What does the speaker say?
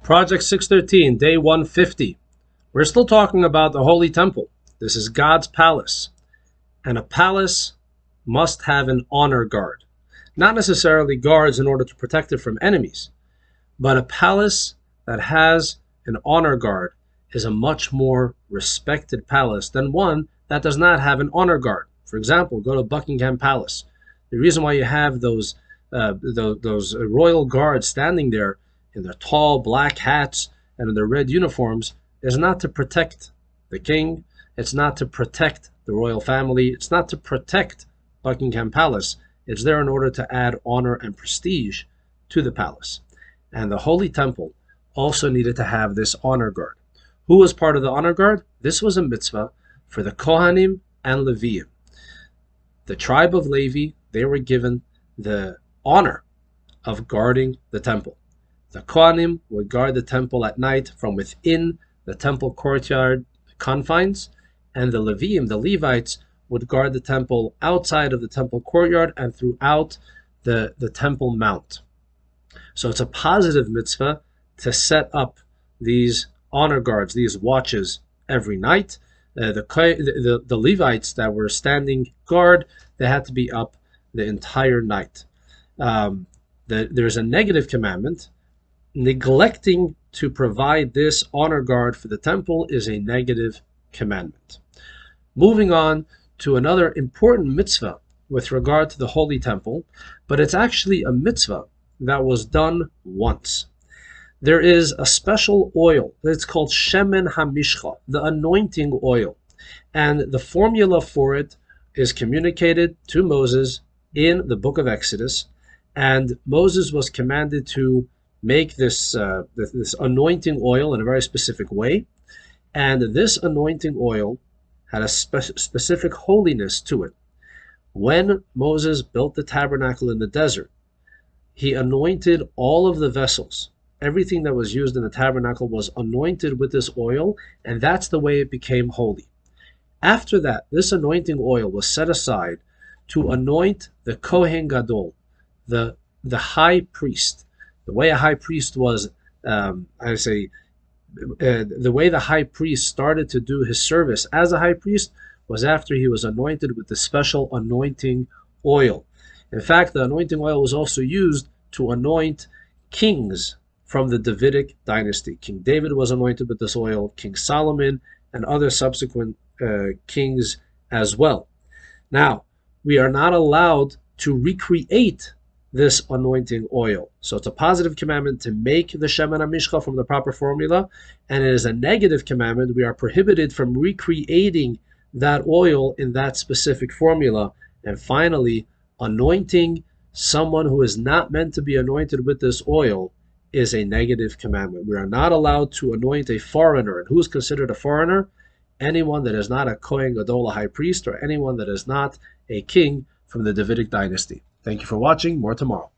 Project 613, day 150. We're still talking about the Holy Temple. This is God's palace. And a palace must have an honor guard. Not necessarily guards in order to protect it from enemies, but a palace that has an honor guard is a much more respected palace than one that does not have an honor guard. For example, go to Buckingham Palace. The reason why you have those royal guards standing there in their tall black hats and in their red uniforms is not to protect the king. It's not to protect the royal family. It's not to protect Buckingham Palace. It's there in order to add honor and prestige to the palace. And the Holy Temple also needed to have this honor guard. Who was part of the honor guard? This was a mitzvah for the Kohanim and Leviim. The tribe of Levi, they were given the honor of guarding the temple. The Kohanim would guard the temple at night from within the temple courtyard confines, and the Leviim, the Levites, would guard the temple outside of the temple courtyard and throughout the temple mount. So it's a positive mitzvah to set up these honor guards, these watches every night. The Levites that were standing guard, they had to be up the entire night. There's a negative commandment. Neglecting to provide this honor guard for the temple is a negative commandment. Moving on to another important mitzvah with regard to the Holy Temple, but it's actually a mitzvah that was done once. There is a special oil that's called Shemen HaMishcha, the anointing oil, and the formula for it is communicated to Moses in the book of Exodus, and Moses was commanded to make this anointing oil in a very specific way, and this anointing oil had a specific holiness to it. When Moses built the tabernacle in the desert, he anointed all of the vessels. Everything that was used in the tabernacle was anointed with this oil, and that's the way it became holy. After that, this anointing oil was set aside to anoint the Kohen Gadol, the high priest. The way a high priest was, the way the high priest started to do his service as a high priest was after he was anointed with the special anointing oil. In fact, the anointing oil was also used to anoint kings from the Davidic dynasty. King David was anointed with this oil, King Solomon, and other subsequent kings as well. Now, we are not allowed to recreate this anointing oil. So it's a positive commandment to make the Shemen HaMishcha from the proper formula, and it is a negative commandment. We are prohibited from recreating that oil in that specific formula. And finally, anointing someone who is not meant to be anointed with this oil is a negative commandment. We are not allowed to anoint a foreigner. And who is considered a foreigner? Anyone that is not a Kohen Gadol, a high priest, or anyone that is not a king from the Davidic dynasty. Thank you for watching. More tomorrow.